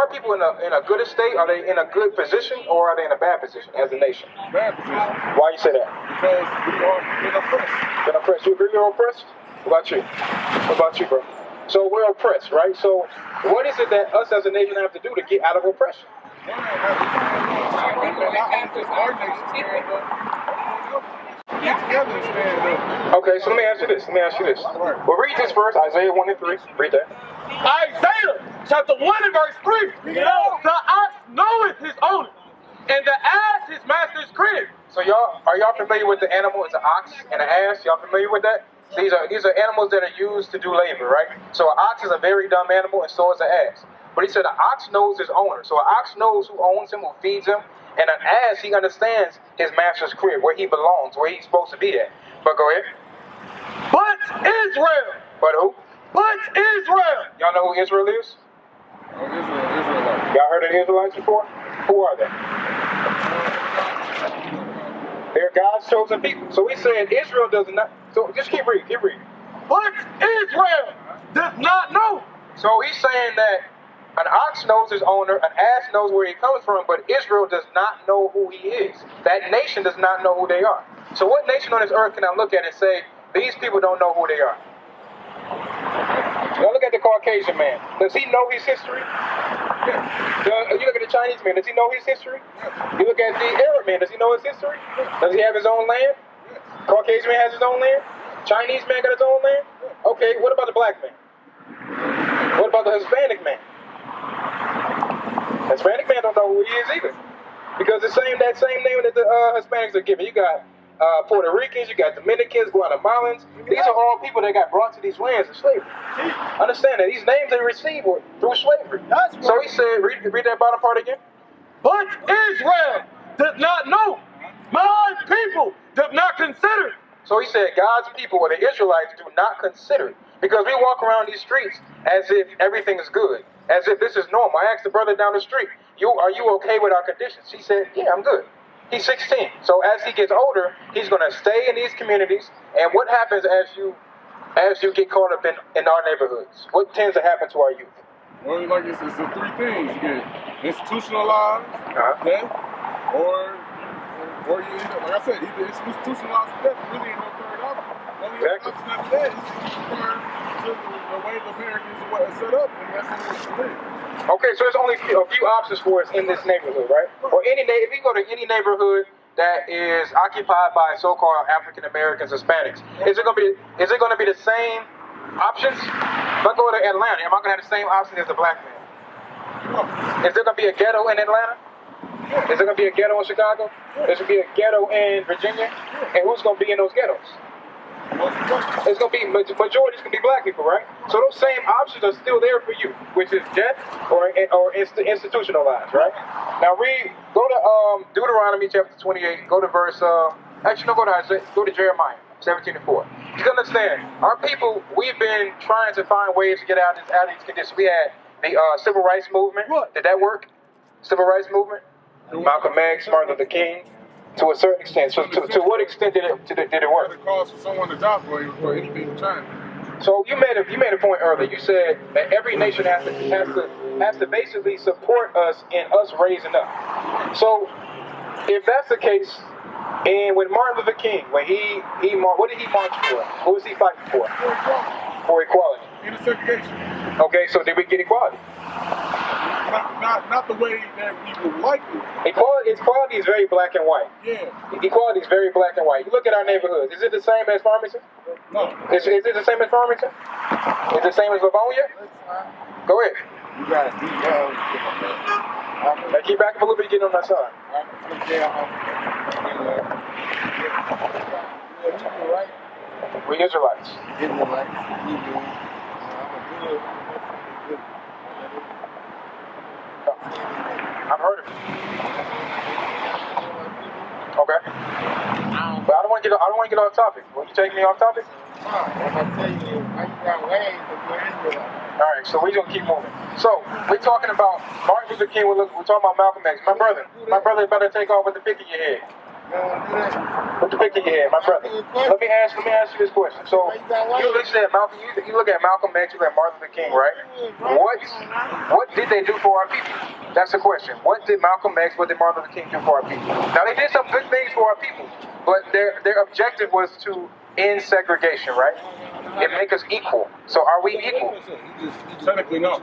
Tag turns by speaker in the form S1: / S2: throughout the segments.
S1: our people in a good estate? Are they in a good position, or are they in a bad position as a nation?
S2: Bad position.
S1: Why you say that?
S2: Because we are being oppressed.
S1: Been oppressed. You agree you're oppressed? What about you? What about you, bro? So we're oppressed, right? So what is it that us as a nation have to do to get out of oppression? Okay, so let me ask you this. Well, read this verse, Isaiah 1 and 3. Read that.
S3: Isaiah chapter 1 and verse 3. The ox knoweth his owner, and the ass his master's crib.
S1: So are y'all familiar with the animal? It's an ox and an ass. Y'all familiar with that? These are animals that are used to do labor, right? So an ox is a very dumb animal, and so is an ass. But he said an ox knows his owner. So an ox knows who owns him, who feeds him. And an ass, he understands his master's crib, where he belongs, where he's supposed to be at. But go ahead.
S3: But Israel.
S1: But who?
S3: But Israel.
S1: Y'all know who Israel is?
S2: Israelites.
S1: Y'all heard of the Israelites before? Who are they? They're God's chosen people. So he said Israel does not. So just keep reading.
S3: But Israel does not know.
S1: So he's saying that an ox knows his owner, an ass knows where he comes from, but Israel does not know who he is. That nation does not know who they are. So what nation on this earth can I look at and say, these people don't know who they are? Now look at the Caucasian man. Does he know his history? You look at the Chinese man. Does he know his history? You look at the Arab man. Does he know his history? Does he have his own land? Caucasian man has his own land? Chinese man got his own land? Okay, what about the black man? What about the Hispanic man? Hispanic man don't know who he is either. Because that same name that the Hispanics are given. You got Puerto Ricans, you got Dominicans, Guatemalans. These are all people that got brought to these lands in slavery. Understand that these names they received were through slavery. So he said, read that bottom part again.
S3: But Israel does not know. My people does not consider.
S1: So he said God's people, or the Israelites, do not consider it. Because we walk around these streets as if everything is good. As if this is normal. I asked the brother down the street, are you okay with our conditions? He said, yeah, I'm good. He's 16. So as he gets older, he's going to stay in these communities. And what happens as you get caught up in our neighborhoods? What tends to happen to our youth?
S2: Well, like it's the three things. You get institutionalized, death, or you end up, like I said, either institutionalized death, really ain't no third option. Only
S1: Exactly.
S2: option after that is the way the Americans are set up, and that's how we should live.
S1: Okay, so there's only a few options for us in this neighborhood, right? Or if you go to any neighborhood that is occupied by so-called African Americans, Hispanics, is it going to be the same options? If I go to Atlanta, am I going to have the same options as the black man? Is there going to be a ghetto in Atlanta? Is there going to be a ghetto in Chicago? There's going to be a ghetto in Virginia? And who's going to be in those ghettos? It's going to be, majority's going to be black people, right? So those same options are still there for you, which is death or institutionalized, right? Now go to Deuteronomy chapter 28, go to verse, go to Isaiah, go to Jeremiah 17:4. You understand, our people, we've been trying to find ways to get out of these conditions. We had the civil rights movement. Did that work? Civil rights movement? Malcolm X, Martin Luther King. To a certain extent. So to what extent did it work?
S2: It calls for someone to die for anything in China.
S1: So you made a point earlier. You said that every nation has to basically support us in us raising up. So if that's the case, and with Martin Luther King, when what did he march for? What was he fighting for? For equality.
S2: Desegregation.
S1: Okay, so did we get equality?
S2: Not the way that we would like it.
S1: Equality is very black and white.
S2: Yeah.
S1: Equality is very black and white. You look at our neighborhoods. Is it the same as Farmington?
S2: No.
S1: Is it the same as Farmington? Is it the same as Livonia? Go ahead.
S4: You got to
S1: Now keep back up a little bit, get on that side.
S4: right?
S1: We Israelites. I've heard of it. Okay. But I don't want to get off topic. Will you take me off topic? Alright, so we're gonna keep moving. So we're talking about Martin Luther King, we're talking about Malcolm X. My brother about to take off with the pick in your head. Put the pick in your head, my brother. Let me ask you this question. So you said Malcolm. You look at Malcolm X, you look at Martin Luther King, right? What did they do for our people? That's the question. What did Malcolm X, what did Martin Luther King do for our people? Now they did some good things for our people, but their objective was to end segregation, right? And make us equal. So are we equal?
S2: Technically, no.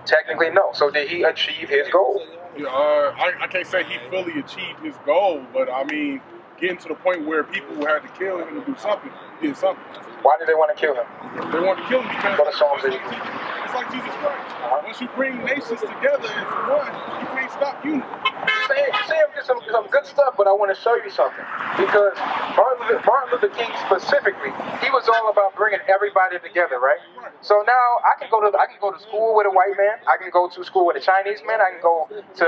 S1: Technically, no. So did he achieve his goal?
S2: I can't say he fully achieved his goal, but I mean, getting to the point where people had to kill him to do something, he did something.
S1: Why did they want to kill him?
S2: They wanted to kill him because
S1: what a Psalms is.
S2: It's like Jesus Christ. Once you bring nations together as one, you can't stop unity.
S1: You're saying some good stuff, but I want to show you something. Because Martin Luther King specifically, he was all about bringing everybody together, right? So now I can go to school with a white man. I can go to school with a Chinese man. I can go to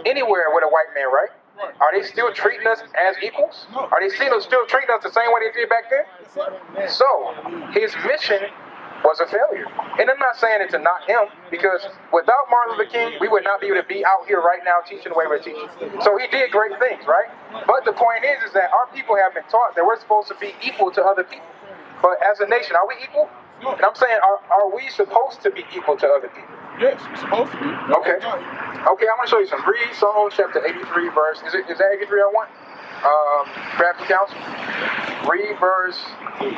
S1: anywhere with a white man, right? Are they still treating us as equals? Are they still treating us the same way they did back then? So his mission was a failure. And I'm not saying it to knock him, because without Martin Luther King, we would not be able to be out here right now teaching the way we're teaching. So he did great things, right? But the point is that our people have been taught that we're supposed to be equal to other people. But as a nation, are we equal? And I'm saying, are we supposed to be equal to other people?
S2: Yes, we're supposed to be.
S1: Okay. Okay, I'm going to show you some. Read Psalms chapter 83 verse. Is that 83 I want? Crafty Counsel. Read verse 3.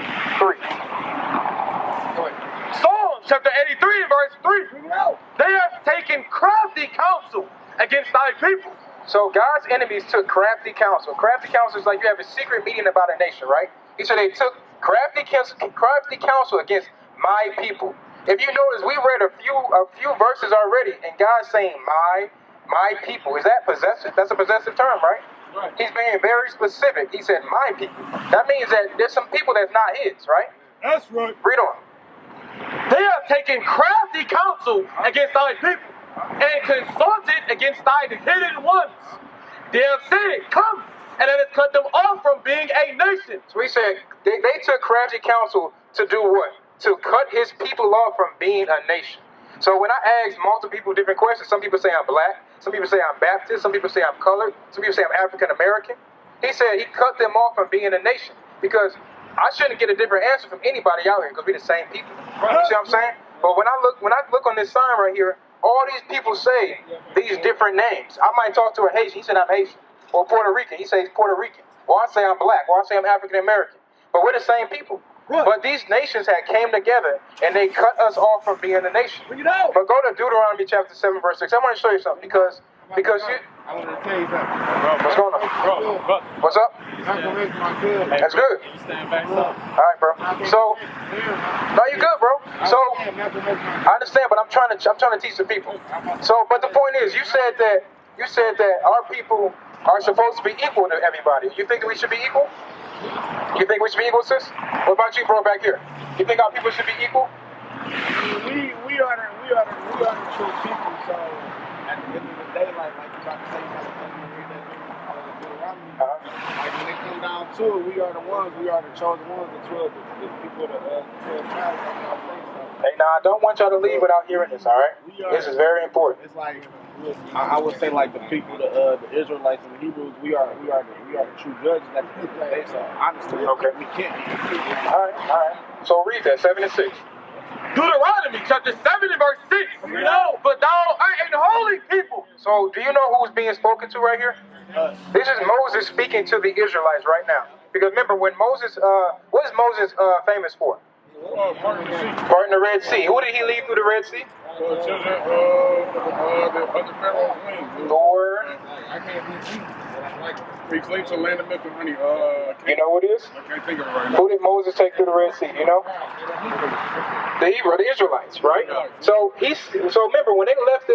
S1: Go ahead.
S3: Psalms chapter 83 and verse 3. They have taken crafty counsel against thy people.
S1: So God's enemies took crafty counsel. Crafty counsel is like you have a secret meeting about a nation, right? He said they took crafty counsel against my people. If you notice, we read a few verses already, and God's saying my people. Is that possessive? That's a possessive term, right?
S2: Right.
S1: He's being very specific. He said my people. That means that there's some people that's not his, right?
S2: That's right.
S1: Read on.
S3: They have taken crafty counsel against thy people, and consulted against thy hidden ones. They have said, come, and let us cut them off from being a nation.
S1: So he said they took crafty counsel to do what? To cut his people off from being a nation. So when I ask multiple people different questions, some people say I'm black, some people say I'm Baptist, some people say I'm colored, some people say I'm African American. He said he cut them off from being a nation, because I shouldn't get a different answer from anybody out here, because we're the same people. You see what I'm saying? But when I look on this sign right here, all these people say these different names. I might talk to a Haitian, he said I'm Haitian. Or Puerto Rican, he says Puerto Rican. Or I say I'm black, or I say I'm African American. But we're the same people. Right. But these nations had came together and they cut us off from being a nation.
S3: Bring it out.
S1: But go to Deuteronomy chapter 7 verse 6. I want to show you something because you.
S4: I want to tell you something.
S1: What's going on? What's up? That's good. All right, bro. So, no, you good, bro. So, I understand, but I'm trying to teach the people. So, but the point is, you said that our people are supposed to be equal to everybody. You think that we should be equal? You think we should be equal, sis? What about you, bro, back here? You think our people should be equal?
S4: We are the true people. So at the end of the day, like you about to say, like when it comes down to it, we are the ones. We are the chosen ones. The 12 people, the 12 tribes.
S1: Hey, now I don't want y'all to leave without hearing this. All right? This is very important.
S4: It's like I would say, like the people, the Israelites and the Hebrews, we are the true judges at the end of the day. So honestly,
S1: okay,
S4: we can't be.
S1: All right. So read that 7 and 6.
S3: Deuteronomy chapter 7 and verse 6. But thou art a holy people.
S1: So do you know who's being spoken to right here? This is Moses speaking to the Israelites right now. Because remember, when Moses, what is Moses famous for? Parting the Red Sea. Who did he lead through the Red Sea?
S2: The other Pharaoh's wings.
S1: Thor.
S2: He claims to land of milk and honey.
S1: You know who it is?
S2: I can't think of it right now.
S1: Who did Moses take through the Red Sea? You know? The Israelites, right? So remember, when they left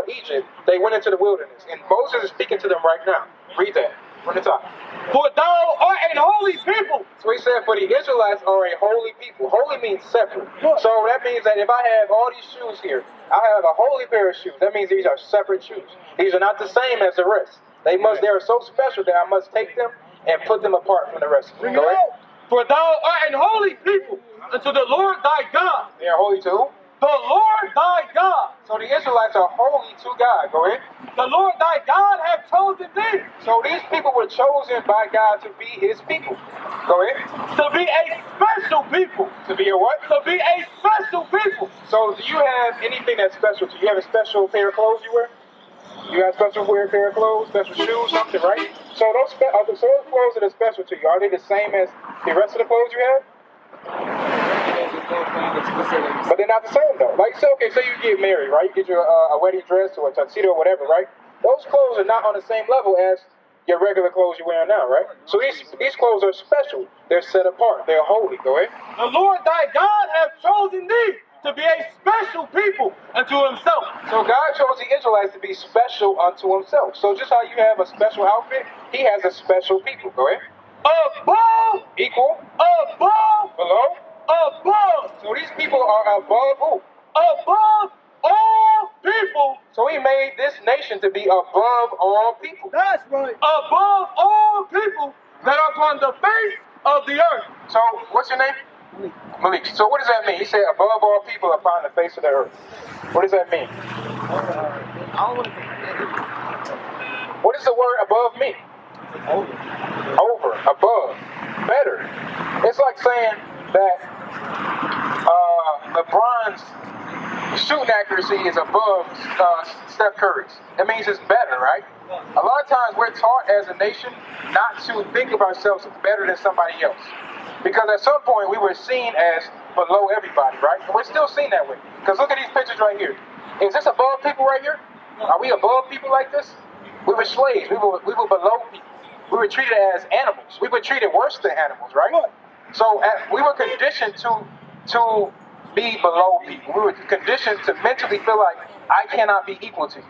S1: Egypt, they went into the wilderness, and Moses is speaking to them right now. Read that from the top.
S3: For thou art a holy people.
S1: So he said, for the Israelites are a holy people. Holy means separate. So that means that if I have all these shoes here, I have a holy pair of shoes. That means these are separate shoes. These are not the same as the rest. They are so special that I must take them and put them apart from the rest.
S3: Bring it out. For thou art an holy people unto the Lord thy God.
S1: They are holy to who?
S3: The Lord thy God.
S1: So the Israelites are holy to God. Go ahead.
S3: The Lord thy God hath chosen thee.
S1: So these people were chosen by God to be his people. Go ahead.
S3: To be a special people.
S1: To be a what?
S3: To be a special people.
S1: So do you have anything that's special to you? You have a special pair of clothes you wear? You have special pair of clothes, special shoes, something, right? So those clothes that are special to you, are they the same as the rest of the clothes you have? But they're not the same though. Like, so, okay, say you get married, right? You get your a wedding dress or a tuxedo or whatever, right? Those clothes are not on the same level as your regular clothes you're wearing now, right? So these clothes are special. They're set apart. They're holy. Go ahead.
S3: The Lord thy God hath chosen thee to be a special people unto himself.
S1: So God chose the Israelites to be special unto himself. So just how you have a special outfit, he has a special people. Go ahead.
S3: Above,
S1: Equal,
S3: above,
S1: below,
S3: above.
S1: so these people are above who?
S3: Above all people.
S1: So he made this nation to be above all people.
S3: That's right. Above all people that are upon the face of the earth.
S1: So what's your name? Malik. So what does that mean? He said above all people upon the face of the earth. What does that mean? What does the word above mean? Over, above, better. It's like saying that LeBron's shooting accuracy is above Steph Curry's. It means it's better, right? A lot of times we're taught as a nation not to think of ourselves as better than somebody else. Because at some point we were seen as below everybody, right? And we're still seen that way. Because look at these pictures right here. Is this above people right here? Are we above people like this? We were slaves. We were below people. We were treated as animals. We were treated worse than animals, right? So we were conditioned to be below people. We were conditioned to mentally feel like I cannot be equal to you.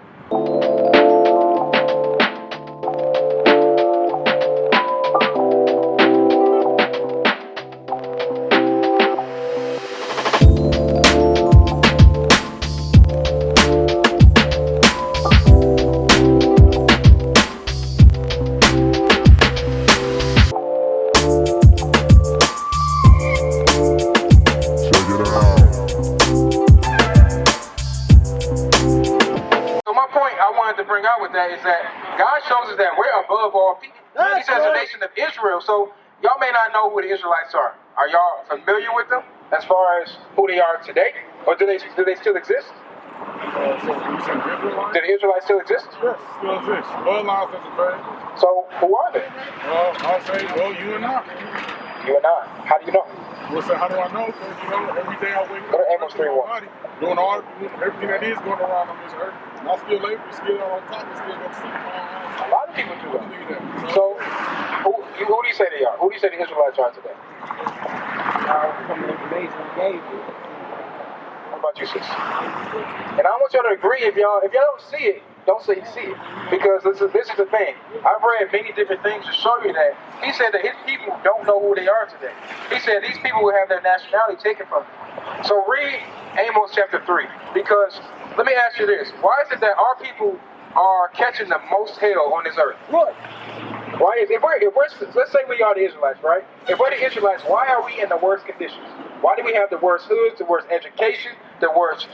S1: To bring out with that is that God shows us that we're above all people. He says the nation of Israel. So y'all may not know who the Israelites are. Are y'all familiar with them as far as who they are today? Or do they still exist? Do the Israelites still exist?
S2: Yes, still exist. Bloodlines doesn't change.
S1: So who are they?
S2: I'll say, you and I.
S1: You and I. How do you know?
S2: Well, so how do I know? Because, every day I wake up,
S1: go to Amos 3:1.
S2: Doing everything that is going around on this earth. And I still labor, still on top, and still going to sleep on.
S1: A lot of people do that. So, who do you say they are? Who do you say the Israelites are today? What about you, sis? And I want y'all to agree. If y'all don't see it, don't say you see it. Because this is the thing. I've read many different things to show you that. He said that his people don't know who they are today. He said these people will have their nationality taken from them. So read Amos chapter 3. Because, let me ask you this. Why is it that our people are catching the most hell on this earth?
S3: What?
S1: Why is let's say we are the Israelites, right? If we're the Israelites, why are we in the worst conditions? Why do we have the worst hoods, the worst education, the worst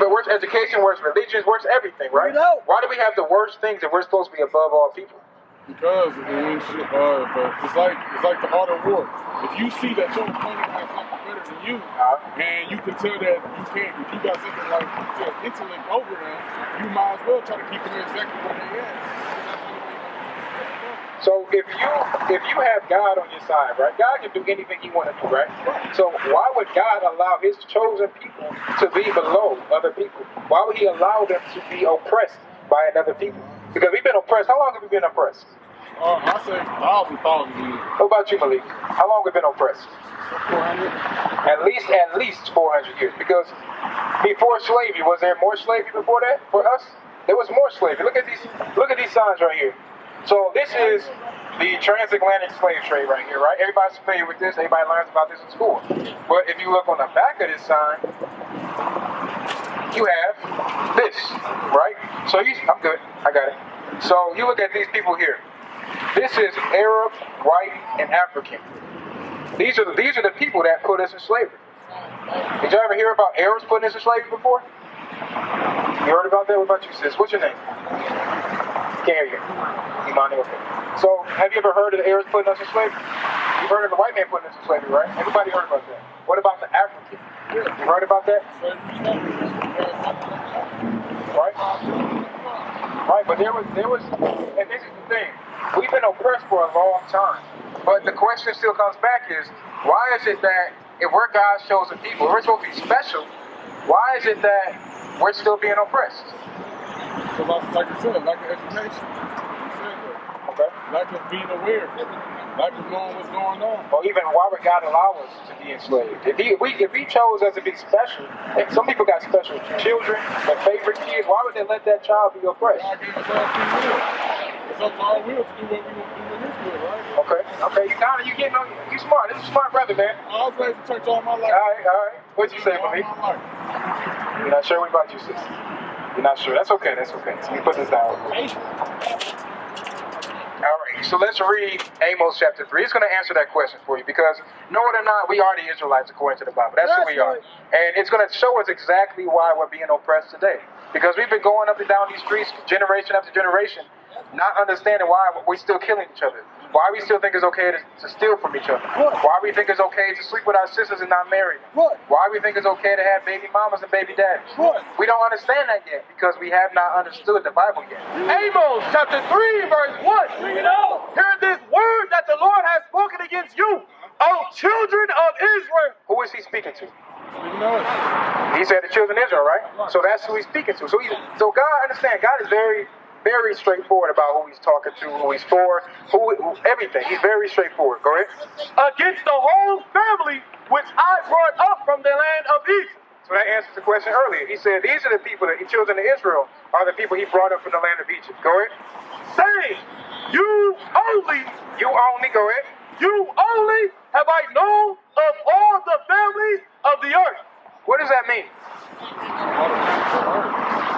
S1: worst education, worst religions, worst everything, right? Why do we have the worst things if we're supposed to be above all people?
S2: Because it's like the art of war. If you see that your opponent has something better than you, and you can tell that you can't, if you got something like intellect over them, you might as well try to keep them exactly where they at.
S1: So if you have God on your side, right? God can do anything He want to do, right? So why would God allow His chosen people to be below other people? Why would He allow them to be oppressed by another people? Because we've been oppressed. How long have we been oppressed?
S2: I say thousands years.
S1: What about you, Malik? How long have we been oppressed?
S3: 400.
S1: At least 400 years. Because before slavery, was there more slavery before that for us? There was more slavery. Look at these signs right here. So this is the transatlantic slave trade right here, right? Everybody's familiar with this. Everybody learns about this in school. But if you look on the back of this sign, you have this, right? So I'm good. I got it. So you look at these people here. This is Arab, white, and African. These are the people that put us in slavery. Did y'all ever hear about Arabs putting us in slavery before? You heard about that? What about you, sis? What's your name? Can't hear you. Imani, okay. So, have you ever heard of the Arabs putting us in slavery? You've heard of the white man putting us in slavery, right? Everybody heard about that. What about the African? You heard about that? Right? Right, but there was, and this is the thing. We've been oppressed for a long time. But the question still comes back is, why is it that if we're God's chosen people, we're supposed to be special, why is it that we're still being oppressed?
S2: Because like you said, lack of education. You said that. Okay. Lack of being aware. Lack of knowing what's going on.
S1: Or even why would God allow us to be enslaved? If he chose us to be special, and some people got special children, their favorite kids, why would they let that child be oppressed?
S2: God gave us all free will. It's up to our will to do what we want to do in this will, right?
S1: Okay, you getting on, you smart. This is a smart brother, man.
S2: I was raised in church all my life.
S1: All right. What'd you say, Malik? You're not sure? What about you, sis? You're not sure? That's okay. So we put this down. All right, so let's read Amos chapter 3. It's going to answer that question for you because, know it or not, we are the Israelites according to the Bible. That's who we are. And it's going to show us exactly why we're being oppressed today. Because we've been going up and down these streets generation after generation, not understanding why we're still killing each other. Why we still think it's okay to steal from each other. Why we think it's okay to sleep with our sisters and not marry them. Why we think it's okay to have baby mamas and baby daddies. We don't understand that yet because we have not understood the Bible yet.
S3: Amos chapter 3 verse 1. Hear this word that the Lord has spoken against you, O children of Israel.
S1: Who is he speaking to? He said the children of Israel, right? So that's who he's speaking to. So God, understand, God is very straightforward about who he's talking to, who he's for, everything. He's very straightforward. Go ahead.
S3: Against the whole family which I brought up from the land of Egypt.
S1: So that answers the question earlier. He said these are the people, the children of Israel are the people he brought up from the land of Egypt. Go ahead.
S3: Saying, you only,
S1: go ahead.
S3: You only have I known of all the families of the earth.
S1: What does that mean?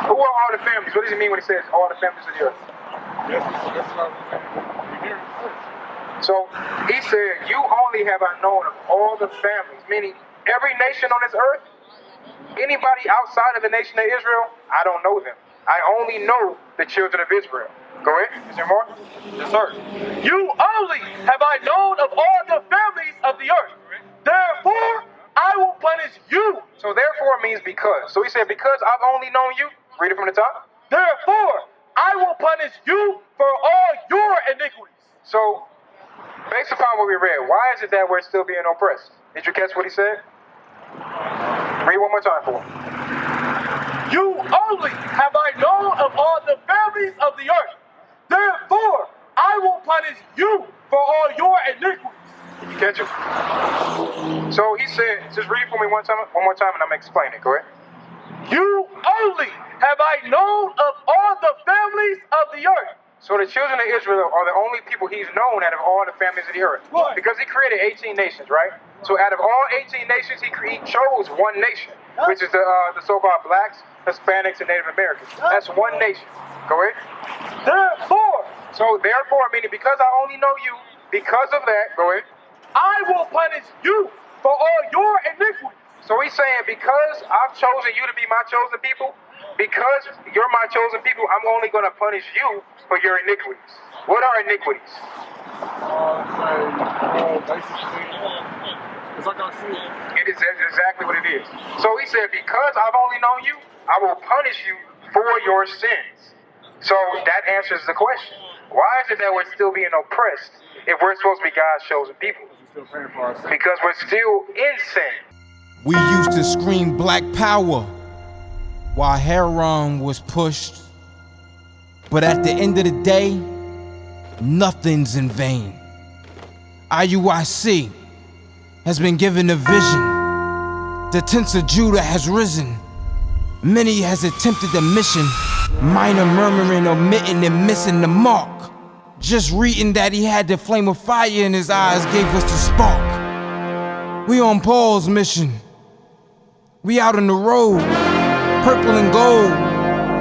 S1: Who are all the families? What does it mean when he says all the families of the earth? So he said, you only have I known of all the families, meaning every nation on this earth, anybody outside of the nation of Israel, I don't know them. I only know the children of Israel. Go ahead. Is there more?
S3: Yes, sir. You only have I known of all the families of the earth. Therefore, I will punish you.
S1: So therefore means because. So he said, because I've only known you. Read it from the top.
S3: Therefore, I will punish you for all your iniquities.
S1: So, based upon what we read, why is it that we're still being oppressed? Did you catch what he said? Read one more time for him.
S3: You only have I known of all the families of the earth. Therefore, I will punish you for all your iniquities.
S1: Did you catch it? So he said, just read it for me one more time, and I'm going to explain it. Go ahead.
S3: You only have I known of all the families of the earth.
S1: So the children of Israel are the only people he's known out of all the families of the earth.
S3: What?
S1: Because he created 18 nations, right? So out of all 18 nations, he chose one nation, which is the so-called blacks, Hispanics, and Native Americans. That's one nation. Go ahead.
S3: Therefore.
S1: So therefore, meaning because I only know you, because of that, go ahead.
S3: I will punish you for all your iniquities.
S1: So he's saying, because I've chosen you to be my chosen people, because you're my chosen people, I'm only going to punish you for your iniquities. What are iniquities?
S2: Basically, it's like I said.
S1: It is exactly what it is. So he said, because I've only known you, I will punish you for your sins. So that answers the question. Why is it that we're still being oppressed if we're supposed to be God's chosen people? Because we're still in sin.
S5: We used to scream black power while heroin was pushed. But at the end of the day, nothing's in vain. IUIC has been given a vision. The tents of Judah has risen. Many has attempted the mission. Minor murmuring, omitting, and missing the mark. Just reading that he had the flame of fire in his eyes gave us the spark. We on Paul's mission. We out on the road, purple and gold.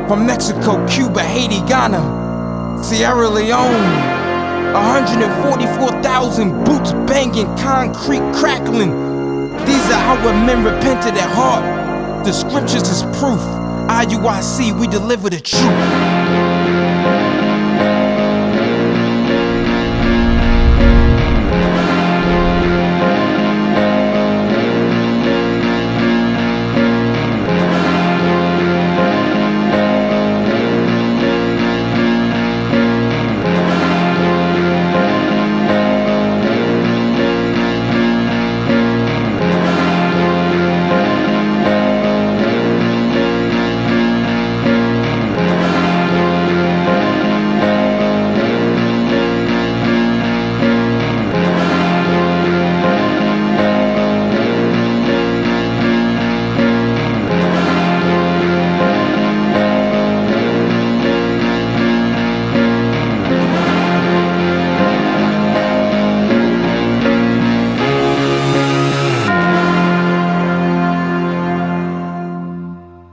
S5: From Mexico, Cuba, Haiti, Ghana, Sierra Leone. 144,000 boots banging, concrete crackling. These are our men repented at heart. The scriptures is proof. IUIC, we deliver the truth.